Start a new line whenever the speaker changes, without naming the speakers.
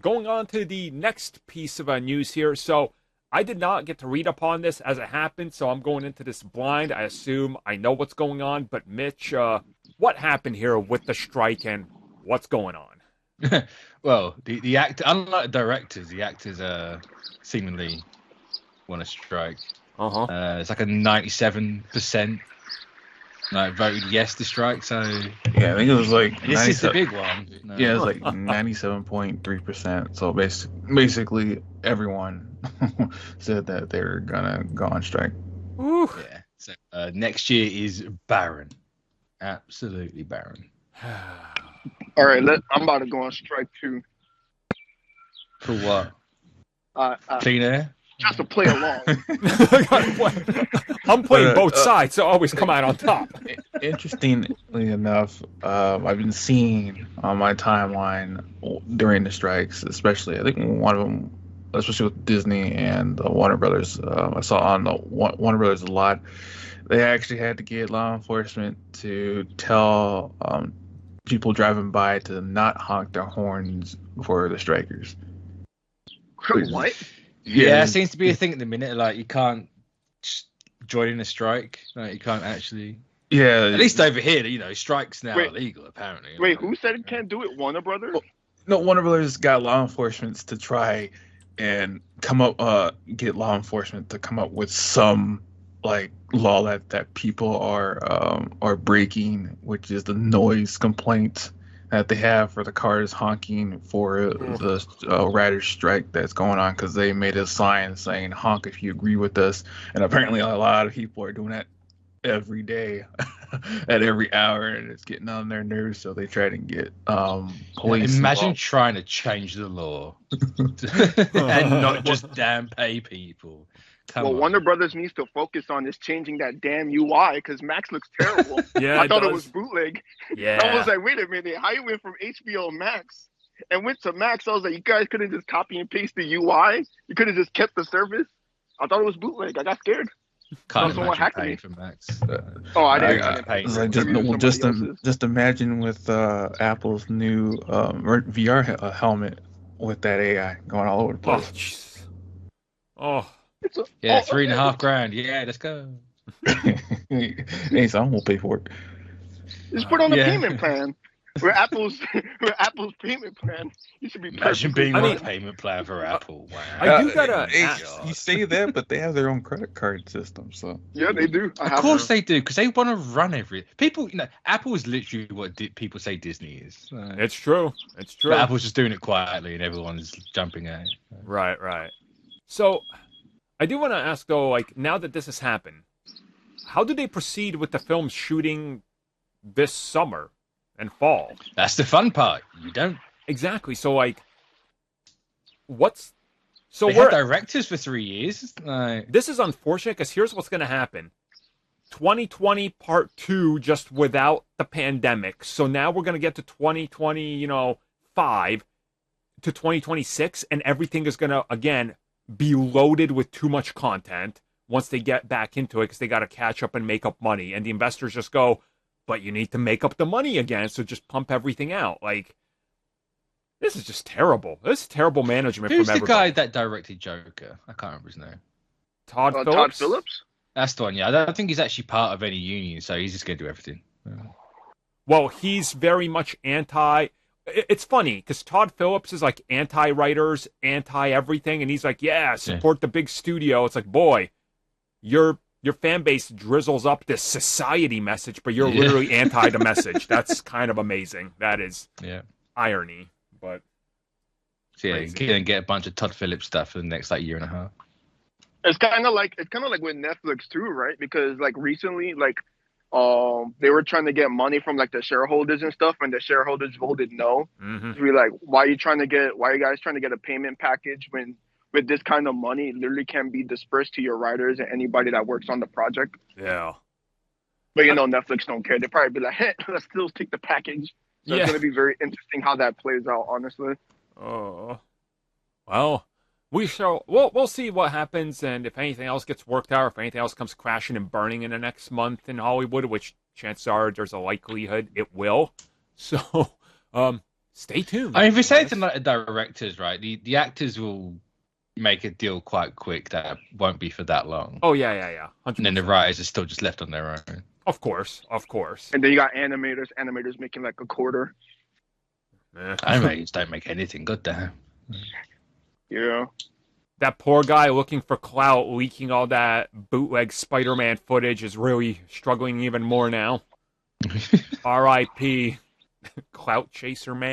going on to the next piece of news here. So I did not get to read upon this as it happened, so I'm going into this blind. I assume I know what's going on, but Mitch, what happened here with the strike and what's going on?
Well, the actor, unlike the directors, the actors seemingly want to strike. It's like a 97% voted yes to strike. So
yeah, I think it was like
this is the big one. No.
Yeah, it was like 97.3%. So basically, everyone said that they're gonna go on strike.
Ooh.
Yeah. So next year is barren, absolutely barren.
All right, I'm about to go on strike too.
For what? Clean air.
Just to play along.
I'm playing both sides, so I always come out on top.
Interestingly enough, I've been seeing on my timeline during the strikes, especially I think one of them, especially with Disney and Warner Brothers, I saw on the Warner Brothers a lot. They actually had to get law enforcement to tell people driving by to not honk their horns for the strikers.
What?
Yeah, it seems to be a thing at the minute. Like, you can't join in a strike. Like, you can't actually.
Yeah.
At least over here, strikes now are legal, apparently.
Wait, who said it can't do it? Warner Brothers?
Well, no, Warner Brothers got law enforcement to try and get law enforcement to come up with some law that people are breaking, which is the noise complaints that they have for the cars honking for the writers' strike that's going on, because they made a sign saying honk if you agree with us, and apparently a lot of people are doing that every day at every hour, and it's getting on their nerves, so they try to get police
imagine
involved.
trying to change the law and not just damn pay people. Come on.
Warner Brothers needs to focus on is changing that damn UI, because Max looks terrible.
Yeah,
I thought it was bootleg.
Yeah.
I was like, wait a minute, how you went from HBO Max and went to Max? I was like, you guys couldn't just copy and paste the UI? You could have just kept the service? I thought it was bootleg. I got scared.
Can't
someone
imagine
hacked
paying
me.
for Max.
I
It's like just imagine with Apple's new VR helmet with that AI going all over the
Oh,
place.
jeez. Oh.
Yeah, $3,500. Yeah, let's go.
Hey, so I'm gonna pay for it.
Just put on a payment plan. Where Apple's payment plan, you should be.
Imagine being on a payment plan for Apple. Wow.
I do gotta.
You say that, but they have their own credit card system, so.
Yeah, they do.
Of course they do, because they want to run everything. People, Apple is literally what people say Disney is.
It's true. It's true.
But Apple's just doing it quietly, and everyone's jumping at it.
Right. So, I do want to ask though, now that this has happened, how do they proceed with the film shooting this summer and fall?
That's the fun part. You don't
exactly. So, what's so
they had directors for 3 years.
This is unfortunate, because here's what's going to happen: 2020 Part 2, just without the pandemic. So now we're going to get to 2025 to 2026, and everything is going to again be loaded with too much content once they get back into it, because they got to catch up and make up money. And the investors just go, but you need to make up the money again, so just pump everything out. This is just terrible. This is terrible management
Who's
from
the
everybody.
guy that directed Joker? I can't remember his name.
Todd Phillips?
Todd Phillips?
That's the one, yeah. I don't think he's actually part of any union, so he's just going to do everything.
Well, he's very much anti... It's funny, because Todd Phillips is anti-writers, anti-everything, and he's support the big studio. It's boy, your fan base drizzles up this society message, but you're literally anti the message. That's kind of amazing. That is irony, but
so you can get a bunch of Todd Phillips stuff for the next year and a half.
It's kind of like with Netflix too, right? Because recently, they were trying to get money from the shareholders and stuff, and the shareholders voted no.
Mm-hmm.
To be why are you guys trying to get a payment package when with this kind of money it literally can be dispersed to your writers and anybody that works on the project?
Yeah.
But Netflix don't care. They probably be like, hey, let's still take the package. So it's gonna be very interesting how that plays out, honestly.
Oh. Well, we'll see what happens, and if anything else gets worked out, or if anything else comes crashing and burning in the next month in Hollywood, which chances are there's a likelihood it will. So, Stay tuned.
I mean, if we say anything like the directors, right, the actors will make a deal quite quick that won't be for that long.
Oh, yeah. 100%.
And then the writers are still just left on their own.
Of course.
And then you got animators making like a quarter.
Animators don't make anything, goddamn.
Yeah. That
poor guy looking for clout, leaking all that bootleg Spider-Man footage is really struggling even more now. R.I.P. Clout chaser man.